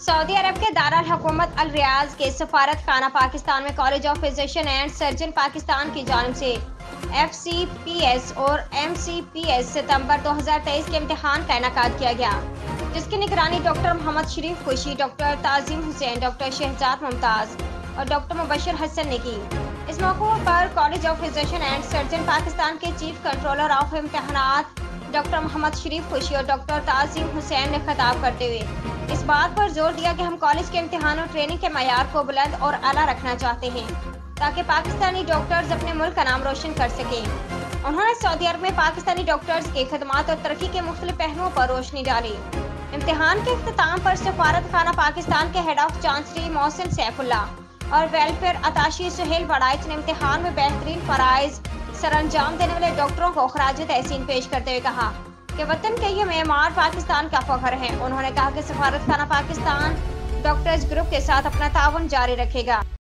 Saudi अरब के दारुल हुकूमत अल रियाज के सफारत खाना पाकिस्तान में college of physician and surgeon Pakistan की जानिब से FCPS और MCPS सितंबर 2023 के इम्तिहान का इनेकाद किया गया, जिसकी निगरानी doctor Mohammad Sharif Khushi, doctor Tajim Hussain, doctor Shahzad Mumtaz और डॉक्टर मुबशर हसन ने की। इस मौके पर college of physician and surgeon Pakistan के चीफ कंट्रोलर ऑफ इम्तिहानात डॉक्टर मोहम्मद शरीफ खुशी और डॉक्टर ताजिम हुसैन ने खिताब करते हुए इस बात पर जोर दिया कि हम कॉलेज के इम्तिहान और ट्रेनिंग के मयार को बुलंद और आला रखना चाहते हैं ताकि पाकिस्तानी डॉक्टर्स अपने मुल्क का नाम रोशन कर सकें। उन्होंने सऊदी अरब में पाकिस्तानी डॉक्टर्स की खिदमत और तरक्की के मुख्तलिफ पहलुओं पर रोशनी डाली। इम्तिहान के इख्तिताम पर सफारत खाना पाकिस्तान के head of chancellery Mohsin Saifullah और वेलफेयर अताशी सुहेल बड़ाइच ने इम्तिहान में बेहतरीन फराइज सर अंजाम देने वाले डॉक्टरों को खराज तहसीन पेश करते हुए कहा कि वतन के ये मेमार पाकिस्तान का फख्र है। उन्होंने कहा कि सफारत खाना पाकिस्तान डॉक्टर्स ग्रुप के साथ अपना ताउन जारी रखेगा।